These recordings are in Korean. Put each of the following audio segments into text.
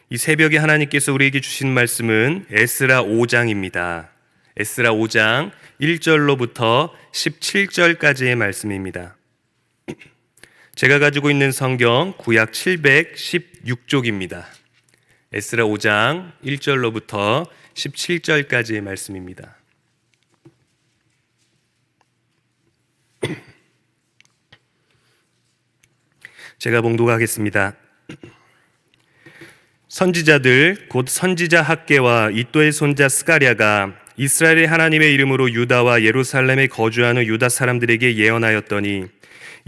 이 새벽에 하나님께서 우리에게 주신 말씀은 에스라 5장입니다. 에스라 5장 1절로부터 17절까지의 말씀입니다. 제가 가지고 있는 성경 구약 716쪽입니다. 에스라 5장 1절로부터 17절까지의 말씀입니다. 제가 봉독하겠습니다. 선지자들 곧 선지자 학개와 이또의 손자 스가랴가 이스라엘의 하나님의 이름으로 유다와 예루살렘에 거주하는 유다 사람들에게 예언하였더니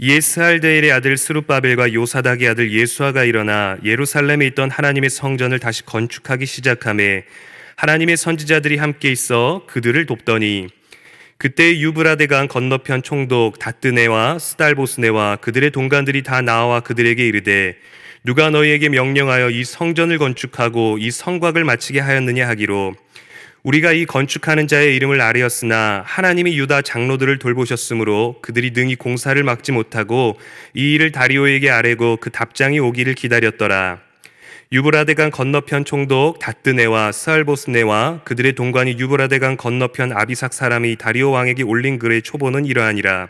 이에 스알데엘의 아들 스룹바벨과 요사닥의 아들 예수아가 일어나 예루살렘에 있던 하나님의 성전을 다시 건축하기 시작하매 하나님의 선지자들이 함께 있어 그들을 돕더니 그때 유브라데 강 건너편 총독 다뜨네와 스달보스네와 그들의 동관들이 다 나와 그들에게 이르되 누가 너희에게 명령하여 이 성전을 건축하고 이 성곽을 마치게 하였느냐 하기로 우리가 이 건축하는 자의 이름을 아뢰었으나 하나님이 유다 장로들을 돌보셨으므로 그들이 능히 공사를 막지 못하고 이 일을 다리오에게 아뢰고 그 답장이 오기를 기다렸더라. 유브라데 강 건너편 총독 다뜨네와 스알보스네와 그들의 동관이 유브라데 강 건너편 아비삭 사람이 다리오 왕에게 올린 글의 초보는 이러하니라.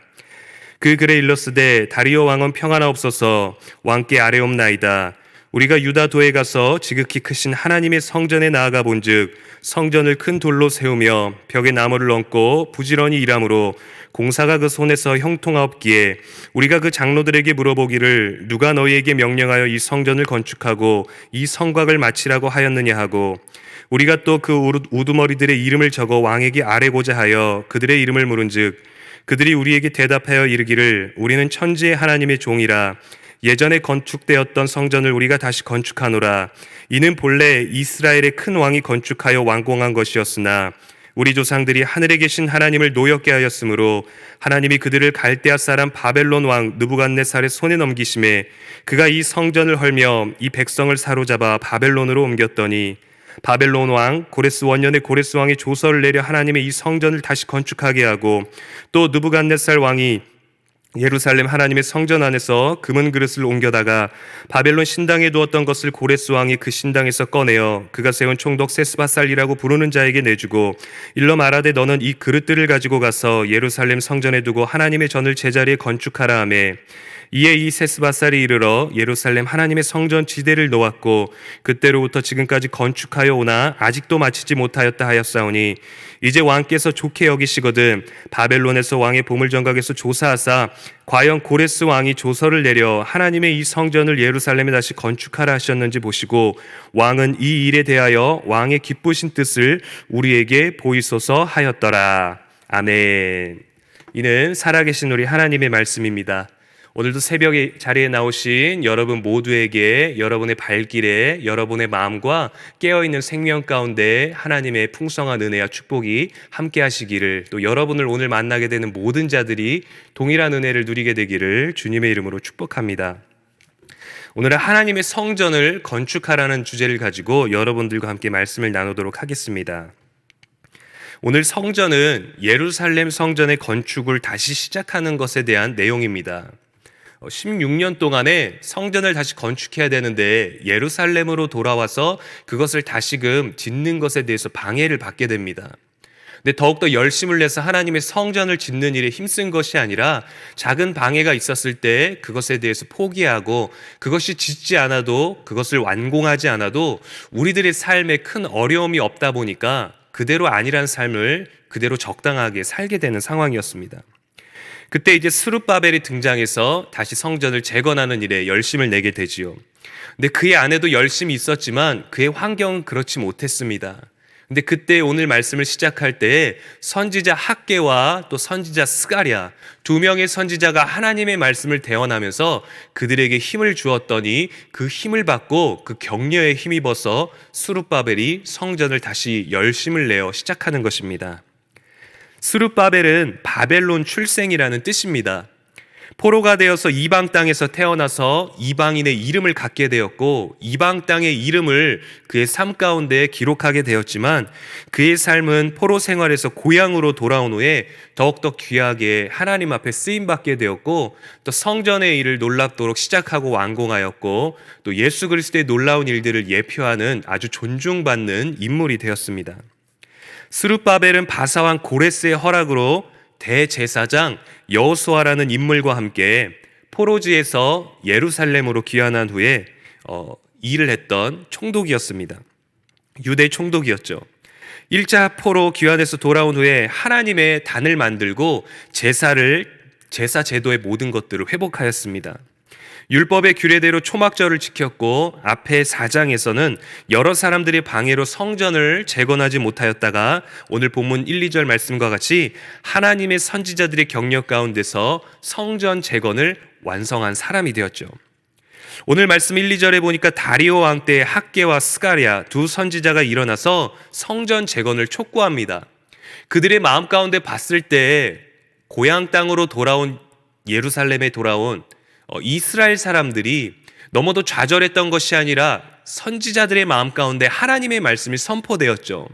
그 글에 일렀으되 다리오 왕은 평안하옵소서 왕께 아뢰옵나이다. 우리가 유다도에 가서 지극히 크신 하나님의 성전에 나아가 본즉 성전을 큰 돌로 세우며 벽에 나무를 얹고 부지런히 일함으로 공사가 그 손에서 형통하옵기에 우리가 그 장로들에게 물어보기를 누가 너희에게 명령하여 이 성전을 건축하고 이 성곽을 마치라고 하였느냐 하고 우리가 또 그 우두머리들의 이름을 적어 왕에게 아뢰고자 하여 그들의 이름을 물은즉 그들이 우리에게 대답하여 이르기를 우리는 천지의 하나님의 종이라 예전에 건축되었던 성전을 우리가 다시 건축하노라. 이는 본래 이스라엘의 큰 왕이 건축하여 완공한 것이었으나 우리 조상들이 하늘에 계신 하나님을 노엽게 하였으므로 하나님이 그들을 갈대아 사람 바벨론 왕 느부갓네살의 손에 넘기심에 그가 이 성전을 헐며 이 백성을 사로잡아 바벨론으로 옮겼더니 바벨론 왕 고레스 원년에 고레스 왕이 조서를 내려 하나님의 이 성전을 다시 건축하게 하고 또 느부갓네살 왕이 예루살렘 하나님의 성전 안에서 금은 그릇을 옮겨다가 바벨론 신당에 두었던 것을 고레스 왕이 그 신당에서 꺼내어 그가 세운 총독 세스바살이라고 부르는 자에게 내주고 일러 말하되 너는 이 그릇들을 가지고 가서 예루살렘 성전에 두고 하나님의 전을 제자리에 건축하라 하매 이에 이 세스바살이 이르러 예루살렘 하나님의 성전 지대를 놓았고 그때로부터 지금까지 건축하여 오나 아직도 마치지 못하였다 하였사오니 이제 왕께서 좋게 여기시거든 바벨론에서 왕의 보물정각에서 조사하사 과연 고레스 왕이 조서를 내려 하나님의 이 성전을 예루살렘에 다시 건축하라 하셨는지 보시고 왕은 이 일에 대하여 왕의 기쁘신 뜻을 우리에게 보이소서 하였더라. 아멘. 이는 살아계신 우리 하나님의 말씀입니다. 오늘도 새벽에 자리에 나오신 여러분 모두에게 여러분의 발길에 여러분의 마음과 깨어있는 생명 가운데 하나님의 풍성한 은혜와 축복이 함께 하시기를 또 여러분을 오늘 만나게 되는 모든 자들이 동일한 은혜를 누리게 되기를 주님의 이름으로 축복합니다. 오늘은 하나님의 성전을 건축하라는 주제를 가지고 여러분들과 함께 말씀을 나누도록 하겠습니다. 오늘 성전은 예루살렘 성전의 건축을 다시 시작하는 것에 대한 내용입니다. 16년 동안에 성전을 다시 건축해야 되는데 예루살렘으로 돌아와서 그것을 다시금 짓는 것에 대해서 방해를 받게 됩니다. 근데 더욱더 열심을 내서 하나님의 성전을 짓는 일에 힘쓴 것이 아니라 작은 방해가 있었을 때 그것에 대해서 포기하고 그것이 짓지 않아도 그것을 완공하지 않아도 우리들의 삶에 큰 어려움이 없다 보니까 그대로 아니란 삶을 그대로 적당하게 살게 되는 상황이었습니다. 그때 이제 스룹바벨이 등장해서 다시 성전을 재건하는 일에 열심을 내게 되지요. 근데 그의 아내도 열심히 있었지만 그의 환경은 그렇지 못했습니다. 근데 그때 오늘 말씀을 시작할 때 선지자 학개와 또 선지자 스가랴 두 명의 선지자가 하나님의 말씀을 대언하면서 그들에게 힘을 주었더니 그 힘을 받고 그 격려에 힘입어서 스룹바벨이 성전을 다시 열심을 내어 시작하는 것입니다. 스룹바벨은 바벨론 출생이라는 뜻입니다. 포로가 되어서 이방 땅에서 태어나서 이방인의 이름을 갖게 되었고 이방 땅의 이름을 그의 삶 가운데 기록하게 되었지만 그의 삶은 포로 생활에서 고향으로 돌아온 후에 더욱더 귀하게 하나님 앞에 쓰임받게 되었고 또 성전의 일을 놀랍도록 시작하고 완공하였고 또 예수 그리스도의 놀라운 일들을 예표하는 아주 존중받는 인물이 되었습니다. 스룹바벨은 바사왕 고레스의 허락으로 대제사장 여호수아라는 인물과 함께 포로지에서 예루살렘으로 귀환한 후에 일을 했던 총독이었습니다. 유대 총독이었죠. 1차 포로 귀환해서 돌아온 후에 하나님의 단을 만들고 제사 제도의 모든 것들을 회복하였습니다. 율법의 규례대로 초막절을 지켰고 앞에 4장에서는 여러 사람들의 방해로 성전을 재건하지 못하였다가 오늘 본문 1, 2절 말씀과 같이 하나님의 선지자들의 경력 가운데서 성전 재건을 완성한 사람이 되었죠. 오늘 말씀 1, 2절에 보니까 다리오 왕 때 학개와 스가랴 두 선지자가 일어나서 성전 재건을 촉구합니다. 그들의 마음 가운데 봤을 때 고향 땅으로 돌아온 예루살렘에 돌아온 이스라엘 사람들이 너무도 좌절했던 것이 아니라 선지자들의 마음 가운데 하나님의 말씀이 선포되었죠.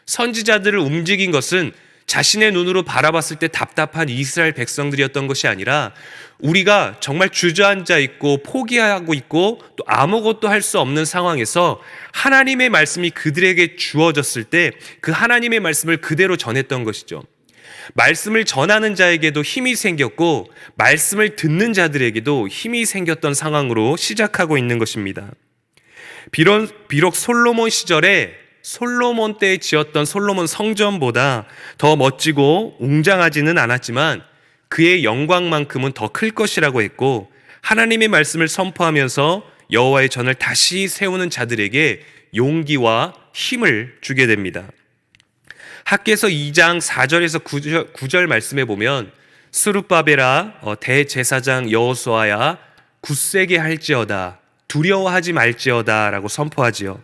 선지자들을 움직인 것은 자신의 눈으로 바라봤을 때 답답한 이스라엘 백성들이었던 것이 아니라 우리가 정말 주저앉아 있고 포기하고 있고 또 아무것도 할 수 없는 상황에서 하나님의 말씀이 그들에게 주어졌을 때 그 하나님의 말씀을 그대로 전했던 것이죠. 말씀을 전하는 자에게도 힘이 생겼고 말씀을 듣는 자들에게도 힘이 생겼던 상황으로 시작하고 있는 것입니다. 비록 솔로몬 시절에 솔로몬 때에 지었던 솔로몬 성전보다 더 멋지고 웅장하지는 않았지만 그의 영광만큼은 더 클 것이라고 했고 하나님의 말씀을 선포하면서 여호와의 전을 다시 세우는 자들에게 용기와 힘을 주게 됩니다. 학개서 2장 4절에서 9절 말씀에 보면 스룹바벨아 대제사장 여호수아야 굳세게 할지어다 두려워하지 말지어다 라고 선포하지요.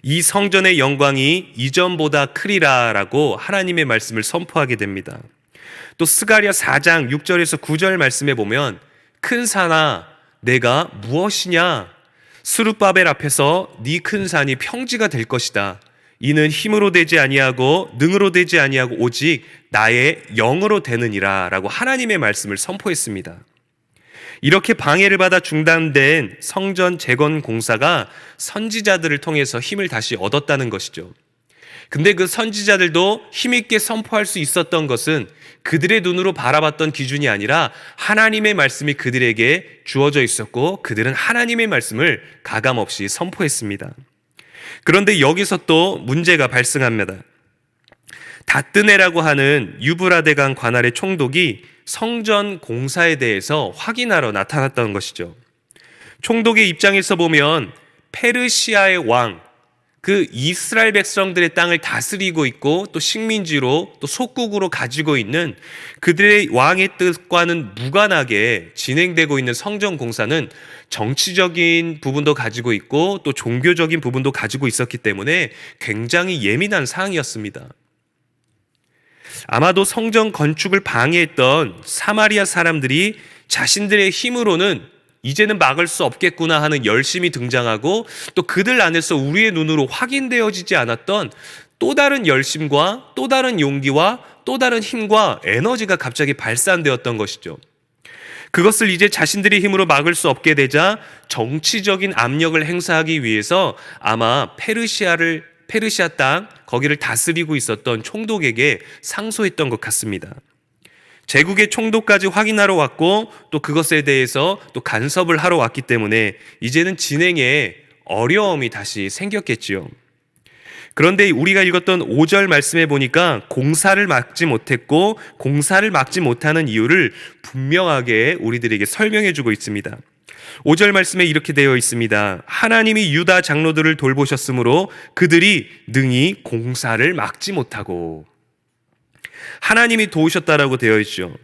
이 성전의 영광이 이전보다 크리라 라고 하나님의 말씀을 선포하게 됩니다. 또 스가랴 4장 6절에서 9절 말씀에 보면 큰 산아 내가 무엇이냐 스룹바벨 앞에서 네 큰 산이 평지가 될 것이다. 이는 힘으로 되지 아니하고 능으로 되지 아니하고 오직 나의 영으로 되느니라 라고 하나님의 말씀을 선포했습니다. 이렇게 방해를 받아 중단된 성전 재건 공사가 선지자들을 통해서 힘을 다시 얻었다는 것이죠. 근데 그 선지자들도 힘있게 선포할 수 있었던 것은 그들의 눈으로 바라봤던 기준이 아니라 하나님의 말씀이 그들에게 주어져 있었고 그들은 하나님의 말씀을 가감없이 선포했습니다. 그런데 여기서 또 문제가 발생합니다. 다뜨네라고 하는 유브라데강 관할의 총독이 성전 공사에 대해서 확인하러 나타났던 것이죠. 총독의 입장에서 보면 페르시아의 왕, 그 이스라엘 백성들의 땅을 다스리고 있고 또 식민지로 또 속국으로 가지고 있는 그들의 왕의 뜻과는 무관하게 진행되고 있는 성전 공사는 정치적인 부분도 가지고 있고 또 종교적인 부분도 가지고 있었기 때문에 굉장히 예민한 사항이었습니다. 아마도 성전 건축을 방해했던 사마리아 사람들이 자신들의 힘으로는 이제는 막을 수 없겠구나 하는 열심이 등장하고 또 그들 안에서 우리의 눈으로 확인되어지지 않았던 또 다른 열심과 또 다른 용기와 또 다른 힘과 에너지가 갑자기 발산되었던 것이죠. 그것을 이제 자신들의 힘으로 막을 수 없게 되자 정치적인 압력을 행사하기 위해서 아마 페르시아 땅 거기를 다스리고 있었던 총독에게 상소했던 것 같습니다. 제국의 총독까지 확인하러 왔고 또 그것에 대해서 또 간섭을 하러 왔기 때문에 이제는 진행에 어려움이 다시 생겼겠지요. 그런데 우리가 읽었던 5절 말씀에 보니까 공사를 막지 못했고 공사를 막지 못하는 이유를 분명하게 우리들에게 설명해 주고 있습니다. 5절 말씀에 이렇게 되어 있습니다. 하나님이 유다 장로들을 돌보셨으므로 그들이 능히 공사를 막지 못하고 하나님이 도우셨다라고 되어 있죠.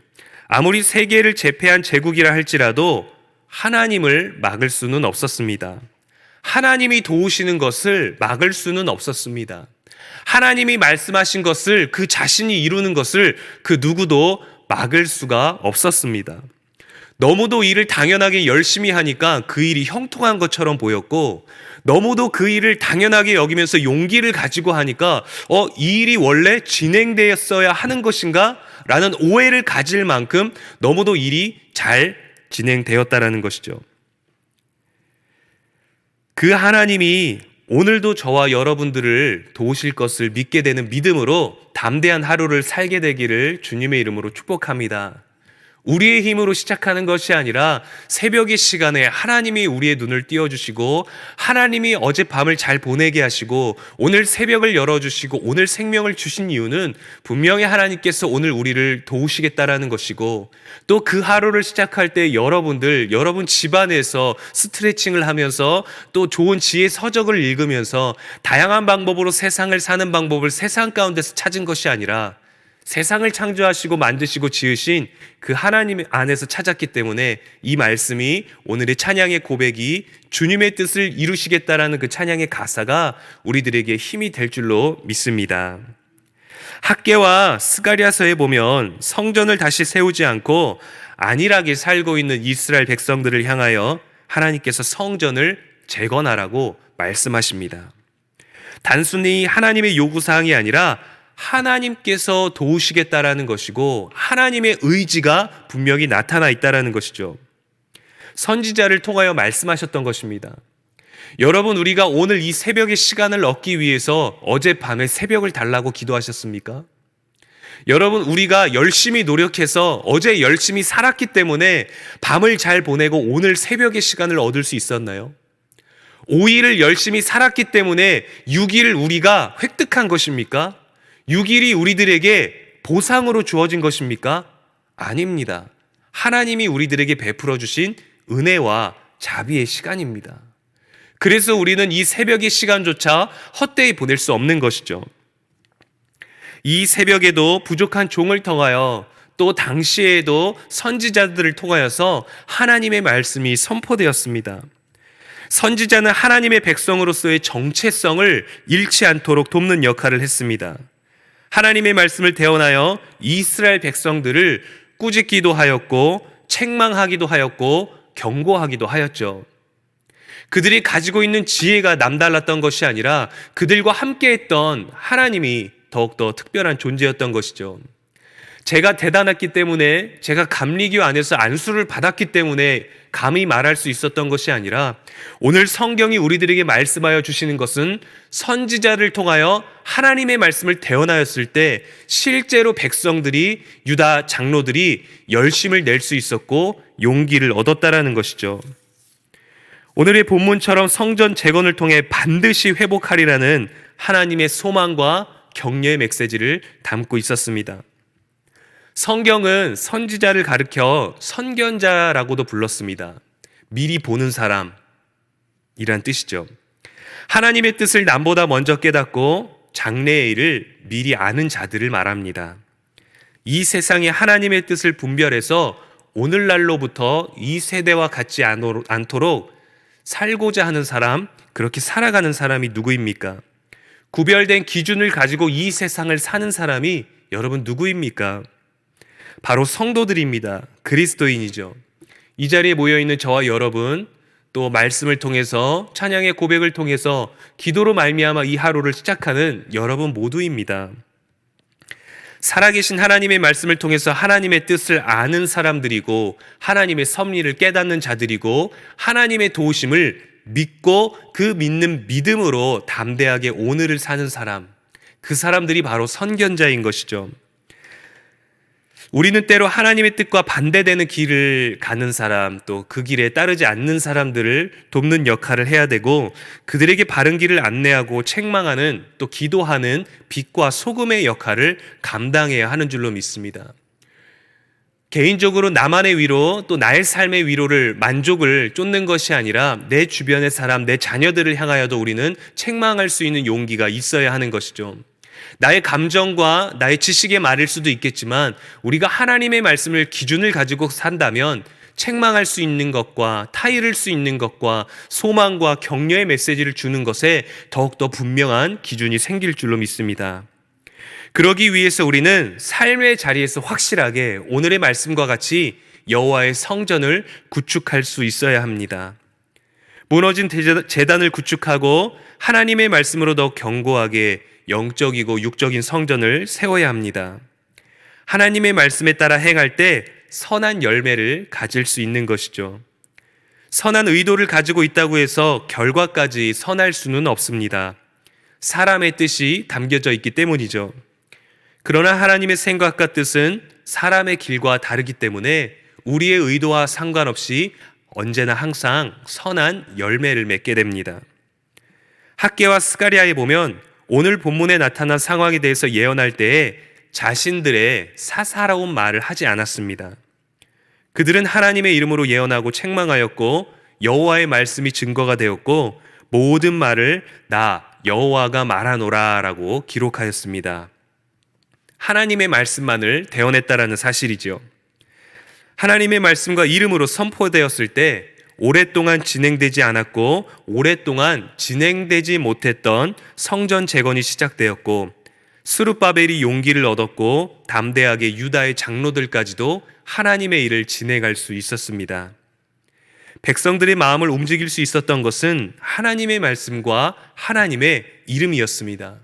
아무리 세계를 제패한 제국이라 할지라도 하나님을 막을 수는 없었습니다. 하나님이 도우시는 것을 막을 수는 없었습니다. 하나님이 말씀하신 것을 그 자신이 이루는 것을 그 누구도 막을 수가 없었습니다. 너무도 일을 당연하게 열심히 하니까 그 일이 형통한 것처럼 보였고, 너무도 그 일을 당연하게 여기면서 용기를 가지고 하니까 이 일이 원래 진행되었어야 하는 것인가? 라는 오해를 가질 만큼 너무도 일이 잘 진행되었다라는 것이죠. 그 하나님이 오늘도 저와 여러분들을 도우실 것을 믿게 되는 믿음으로 담대한 하루를 살게 되기를 주님의 이름으로 축복합니다. 우리의 힘으로 시작하는 것이 아니라 새벽의 시간에 하나님이 우리의 눈을 띄워주시고, 하나님이 어젯밤을 잘 보내게 하시고 오늘 새벽을 열어주시고 오늘 생명을 주신 이유는 분명히 하나님께서 오늘 우리를 도우시겠다라는 것이고, 또 그 하루를 시작할 때 여러분 집안에서 스트레칭을 하면서 또 좋은 지혜 서적을 읽으면서 다양한 방법으로 세상을 사는 방법을 세상 가운데서 찾은 것이 아니라 세상을 창조하시고 만드시고 지으신 그 하나님 안에서 찾았기 때문에 이 말씀이, 오늘의 찬양의 고백이 주님의 뜻을 이루시겠다라는 그 찬양의 가사가 우리들에게 힘이 될 줄로 믿습니다. 학개와 스가랴서에 보면 성전을 다시 세우지 않고 안일하게 살고 있는 이스라엘 백성들을 향하여 하나님께서 성전을 재건하라고 말씀하십니다. 단순히 하나님의 요구사항이 아니라 하나님께서 도우시겠다라는 것이고, 하나님의 의지가 분명히 나타나 있다라는 것이죠. 선지자를 통하여 말씀하셨던 것입니다. 여러분, 우리가 오늘 이 새벽의 시간을 얻기 위해서 어젯밤에 새벽을 달라고 기도하셨습니까? 여러분, 우리가 열심히 노력해서 어제 열심히 살았기 때문에 밤을 잘 보내고 오늘 새벽의 시간을 얻을 수 있었나요? 5일을 열심히 살았기 때문에 6일을 우리가 획득한 것입니까? 6일이 우리들에게 보상으로 주어진 것입니까? 아닙니다. 하나님이 우리들에게 베풀어 주신 은혜와 자비의 시간입니다. 그래서 우리는 이 새벽의 시간조차 헛되이 보낼 수 없는 것이죠. 이 새벽에도 부족한 종을 통하여, 또 당시에도 선지자들을 통하여서 하나님의 말씀이 선포되었습니다. 선지자는 하나님의 백성으로서의 정체성을 잃지 않도록 돕는 역할을 했습니다. 하나님의 말씀을 대언하여 이스라엘 백성들을 꾸짖기도 하였고, 책망하기도 하였고, 경고하기도 하였죠. 그들이 가지고 있는 지혜가 남달랐던 것이 아니라 그들과 함께했던 하나님이 더욱더 특별한 존재였던 것이죠. 제가 대단했기 때문에, 제가 감리교 안에서 안수를 받았기 때문에 감히 말할 수 있었던 것이 아니라, 오늘 성경이 우리들에게 말씀하여 주시는 것은 선지자를 통하여 하나님의 말씀을 대언하였을 때 실제로 백성들이, 유다 장로들이 열심을 낼 수 있었고 용기를 얻었다라는 것이죠. 오늘의 본문처럼 성전 재건을 통해 반드시 회복하리라는 하나님의 소망과 격려의 메시지를 담고 있었습니다. 성경은 선지자를 가리켜 선견자라고도 불렀습니다. 미리 보는 사람이란 뜻이죠. 하나님의 뜻을 남보다 먼저 깨닫고 장래의 일을 미리 아는 자들을 말합니다. 이 세상에 하나님의 뜻을 분별해서 오늘날로부터 이 세대와 같지 않도록 살고자 하는 사람, 그렇게 살아가는 사람이 누구입니까? 구별된 기준을 가지고 이 세상을 사는 사람이 여러분 누구입니까? 바로 성도들입니다. 그리스도인이죠. 이 자리에 모여있는 저와 여러분, 또 말씀을 통해서, 찬양의 고백을 통해서 기도로 말미암아 이 하루를 시작하는 여러분 모두입니다. 살아계신 하나님의 말씀을 통해서 하나님의 뜻을 아는 사람들이고, 하나님의 섭리를 깨닫는 자들이고, 하나님의 도우심을 믿고 그 믿는 믿음으로 담대하게 오늘을 사는 사람, 그 사람들이 바로 선견자인 것이죠. 우리는 때로 하나님의 뜻과 반대되는 길을 가는 사람, 또 그 길에 따르지 않는 사람들을 돕는 역할을 해야 되고, 그들에게 바른 길을 안내하고 책망하는, 또 기도하는 빛과 소금의 역할을 감당해야 하는 줄로 믿습니다. 개인적으로 나만의 위로, 또 나의 삶의 위로를, 만족을 쫓는 것이 아니라 내 주변의 사람, 내 자녀들을 향하여도 우리는 책망할 수 있는 용기가 있어야 하는 것이죠. 나의 감정과 나의 지식의 말일 수도 있겠지만, 우리가 하나님의 말씀을 기준을 가지고 산다면 책망할 수 있는 것과 타이를 수 있는 것과 소망과 격려의 메시지를 주는 것에 더욱더 분명한 기준이 생길 줄로 믿습니다. 그러기 위해서 우리는 삶의 자리에서 확실하게 오늘의 말씀과 같이 여호와의 성전을 구축할 수 있어야 합니다. 무너진 제단을 구축하고 하나님의 말씀으로 더 견고하게 영적이고 육적인 성전을 세워야 합니다. 하나님의 말씀에 따라 행할 때 선한 열매를 가질 수 있는 것이죠. 선한 의도를 가지고 있다고 해서 결과까지 선할 수는 없습니다. 사람의 뜻이 담겨져 있기 때문이죠. 그러나 하나님의 생각과 뜻은 사람의 길과 다르기 때문에 우리의 의도와 상관없이 언제나 항상 선한 열매를 맺게 됩니다. 학개와 스가랴에 보면 오늘 본문에 나타난 상황에 대해서 예언할 때에 자신들의 사사로운 말을 하지 않았습니다. 그들은 하나님의 이름으로 예언하고 책망하였고 여호와의 말씀이 증거가 되었고 모든 말을 나 여호와가 말하노라 라고 기록하였습니다. 하나님의 말씀만을 대언했다라는 사실이죠. 하나님의 말씀과 이름으로 선포되었을 때 오랫동안 진행되지 않았고 오랫동안 진행되지 못했던 성전 재건이 시작되었고 스룹바벨이 용기를 얻었고 담대하게 유다의 장로들까지도 하나님의 일을 진행할 수 있었습니다. 백성들의 마음을 움직일 수 있었던 것은 하나님의 말씀과 하나님의 이름이었습니다.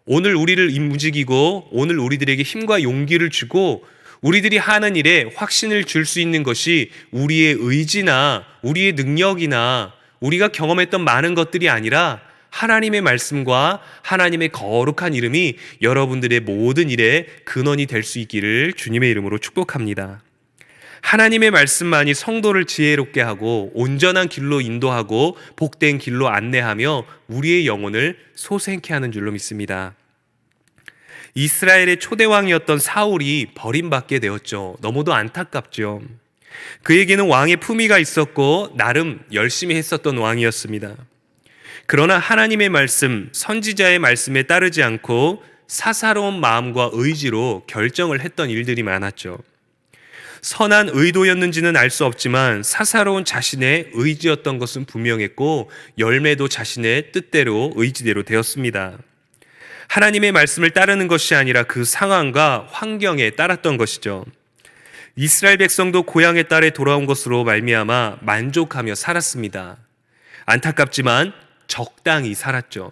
오늘 우리를 움직이고 오늘 우리들에게 힘과 용기를 주고 우리들이 하는 일에 확신을 줄 수 있는 것이 우리의 의지나 우리의 능력이나 우리가 경험했던 많은 것들이 아니라 하나님의 말씀과 하나님의 거룩한 이름이 여러분들의 모든 일에 근원이 될 수 있기를 주님의 이름으로 축복합니다. 하나님의 말씀만이 성도를 지혜롭게 하고 온전한 길로 인도하고 복된 길로 안내하며 우리의 영혼을 소생케 하는 줄로 믿습니다. 이스라엘의 초대왕이었던 사울이 버림받게 되었죠. 너무도 안타깝죠. 그에게는 왕의 품위가 있었고 나름 열심히 했었던 왕이었습니다. 그러나 하나님의 말씀, 선지자의 말씀에 따르지 않고 사사로운 마음과 의지로 결정을 했던 일들이 많았죠. 선한 의도였는지는 알 수 없지만 사사로운 자신의 의지였던 것은 분명했고 열매도 자신의 뜻대로 의지대로 되었습니다. 하나님의 말씀을 따르는 것이 아니라 그 상황과 환경에 따랐던 것이죠. 이스라엘 백성도 고향의 딸에 돌아온 것으로 말미암아 만족하며 살았습니다. 안타깝지만 적당히 살았죠.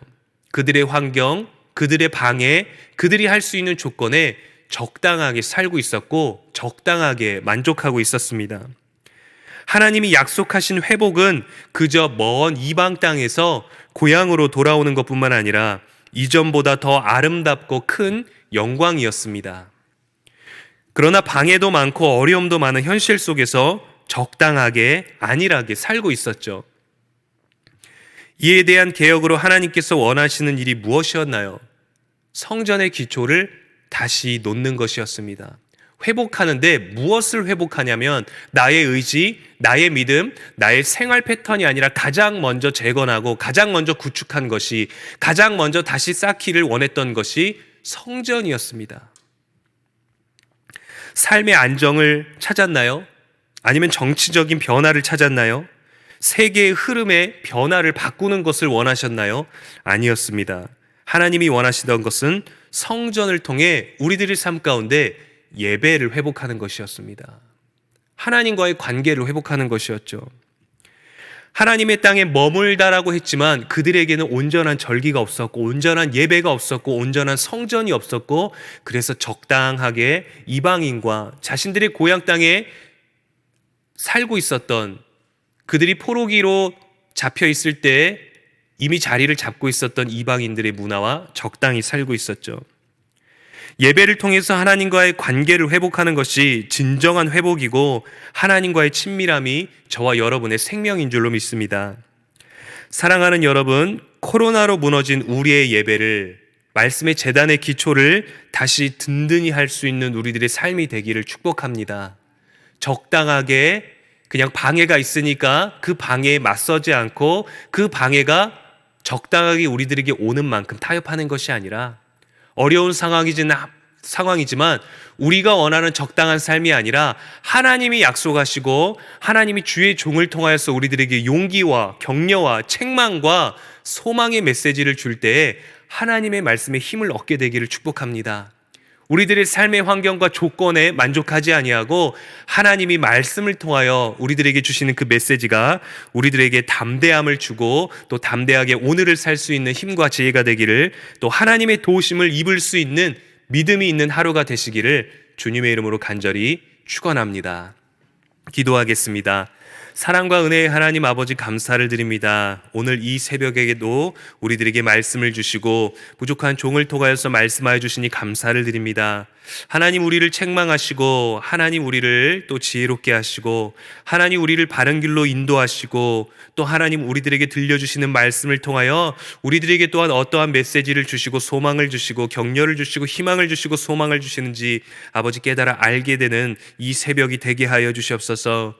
그들의 환경, 그들의 방해, 그들이 할 수 있는 조건에 적당하게 살고 있었고 적당하게 만족하고 있었습니다. 하나님이 약속하신 회복은 그저 먼 이방 땅에서 고향으로 돌아오는 것뿐만 아니라 이전보다 더 아름답고 큰 영광이었습니다. 그러나 방해도 많고 어려움도 많은 현실 속에서 적당하게 안일하게 살고 있었죠. 이에 대한 개혁으로 하나님께서 원하시는 일이 무엇이었나요? 성전의 기초를 다시 놓는 것이었습니다. 회복하는데 무엇을 회복하냐면 나의 의지, 나의 믿음, 나의 생활 패턴이 아니라 가장 먼저 재건하고 가장 먼저 구축한 것이 가장 먼저 다시 쌓기를 원했던 것이 성전이었습니다. 삶의 안정을 찾았나요? 아니면 정치적인 변화를 찾았나요? 세계의 흐름의 변화를 바꾸는 것을 원하셨나요? 아니었습니다. 하나님이 원하시던 것은 성전을 통해 우리들의 삶 가운데 예배를 회복하는 것이었습니다. 하나님과의 관계를 회복하는 것이었죠. 하나님의 땅에 머물다라고 했지만 그들에게는 온전한 절기가 없었고 온전한 예배가 없었고 온전한 성전이 없었고 그래서 적당하게 이방인과 자신들의 고향 땅에 살고 있었던 그들이 포로기로 잡혀 있을 때 이미 자리를 잡고 있었던 이방인들의 문화와 적당히 살고 있었죠. 예배를 통해서 하나님과의 관계를 회복하는 것이 진정한 회복이고 하나님과의 친밀함이 저와 여러분의 생명인 줄로 믿습니다. 사랑하는 여러분, 코로나로 무너진 우리의 예배를 말씀의 제단의 기초를 다시 든든히 할 수 있는 우리들의 삶이 되기를 축복합니다. 적당하게 그냥 방해가 있으니까 그 방해에 맞서지 않고 그 방해가 적당하게 우리들에게 오는 만큼 타협하는 것이 아니라 어려운 상황이지만 우리가 원하는 적당한 삶이 아니라 하나님이 약속하시고 하나님이 주의 종을 통하여서 우리들에게 용기와 격려와 책망과 소망의 메시지를 줄 때에 하나님의 말씀에 힘을 얻게 되기를 축복합니다. 우리들의 삶의 환경과 조건에 만족하지 아니하고 하나님이 말씀을 통하여 우리들에게 주시는 그 메시지가 우리들에게 담대함을 주고 또 담대하게 오늘을 살 수 있는 힘과 지혜가 되기를, 또 하나님의 도우심을 입을 수 있는 믿음이 있는 하루가 되시기를 주님의 이름으로 간절히 축원합니다. 기도하겠습니다. 사랑과 은혜의 하나님 아버지, 감사를 드립니다. 오늘 이 새벽에도 우리들에게 말씀을 주시고 부족한 종을 통하여서 말씀하여 주시니 감사를 드립니다. 하나님, 우리를 책망하시고 하나님 우리를 또 지혜롭게 하시고 하나님 우리를 바른 길로 인도하시고 또 하나님 우리들에게 들려주시는 말씀을 통하여 우리들에게 또한 어떠한 메시지를 주시고 소망을 주시고 격려를 주시고 희망을 주시고 소망을 주시는지 아버지 깨달아 알게 되는 이 새벽이 되게 하여 주시옵소서.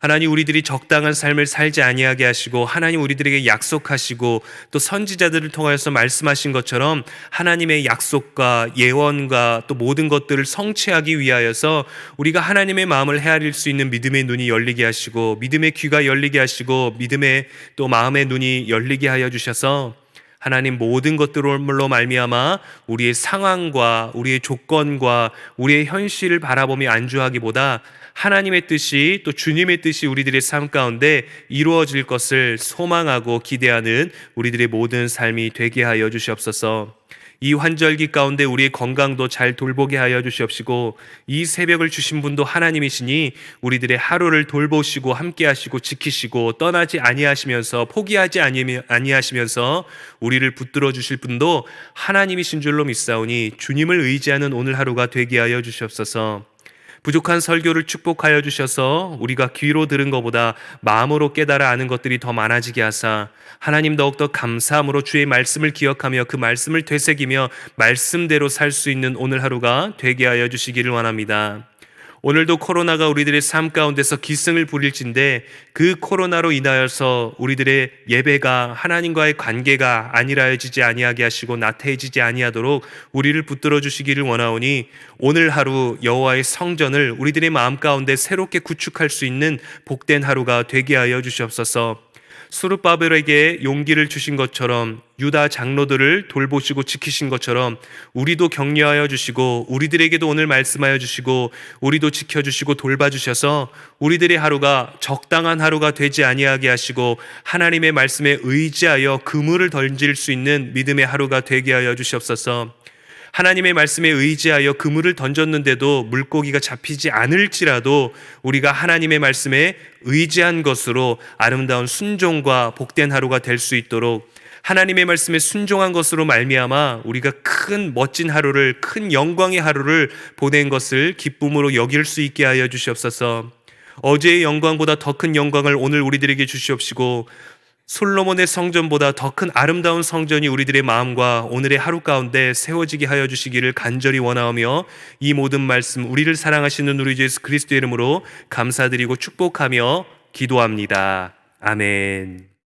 하나님, 우리들이 적당한 삶을 살지 아니하게 하시고 하나님 우리들에게 약속하시고 또 선지자들을 통하여서 말씀하신 것처럼 하나님의 약속과 예언과 또 모든 것들을 성취하기 위하여서 우리가 하나님의 마음을 헤아릴 수 있는 믿음의 눈이 열리게 하시고 믿음의 귀가 열리게 하시고 믿음의 또 마음의 눈이 열리게 하여 주셔서 하나님, 모든 것들로 말미암아 우리의 상황과 우리의 조건과 우리의 현실을 바라보며 안주하기보다 하나님의 뜻이 또 주님의 뜻이 우리들의 삶 가운데 이루어질 것을 소망하고 기대하는 우리들의 모든 삶이 되게 하여 주시옵소서. 이 환절기 가운데 우리의 건강도 잘 돌보게 하여 주시옵시고 이 새벽을 주신 분도 하나님이시니 우리들의 하루를 돌보시고 함께 하시고 지키시고 떠나지 아니하시면서 포기하지 아니하시면서 우리를 붙들어 주실 분도 하나님이신 줄로 믿사오니 주님을 의지하는 오늘 하루가 되게 하여 주시옵소서. 부족한 설교를 축복하여 주셔서 우리가 귀로 들은 것보다 마음으로 깨달아 아는 것들이 더 많아지게 하사 하나님 더욱더 감사함으로 주의 말씀을 기억하며 그 말씀을 되새기며 말씀대로 살 수 있는 오늘 하루가 되게 하여 주시기를 원합니다. 오늘도 코로나가 우리들의 삶 가운데서 기승을 부릴진데 그 코로나로 인하여서 우리들의 예배가 하나님과의 관계가 안일하여지지 아니하게 하시고 나태해지지 아니하도록 우리를 붙들어 주시기를 원하오니 오늘 하루 여호와의 성전을 우리들의 마음 가운데 새롭게 구축할 수 있는 복된 하루가 되게 하여 주시옵소서. 스룹바벨에게 용기를 주신 것처럼 유다 장로들을 돌보시고 지키신 것처럼 우리도 격려하여 주시고 우리들에게도 오늘 말씀하여 주시고 우리도 지켜주시고 돌봐주셔서 우리들의 하루가 적당한 하루가 되지 아니하게 하시고 하나님의 말씀에 의지하여 그물을 던질 수 있는 믿음의 하루가 되게 하여 주시옵소서. 하나님의 말씀에 의지하여 그물을 던졌는데도 물고기가 잡히지 않을지라도 우리가 하나님의 말씀에 의지한 것으로 아름다운 순종과 복된 하루가 될 수 있도록 하나님의 말씀에 순종한 것으로 말미암아 우리가 큰 멋진 하루를, 큰 영광의 하루를 보낸 것을 기쁨으로 여길 수 있게 하여 주시옵소서. 어제의 영광보다 더 큰 영광을 오늘 우리들에게 주시옵시고 솔로몬의 성전보다 더 큰 아름다운 성전이 우리들의 마음과 오늘의 하루 가운데 세워지게 하여 주시기를 간절히 원하오며 이 모든 말씀 우리를 사랑하시는 우리 주 예수 그리스도의 이름으로 감사드리고 축복하며 기도합니다. 아멘.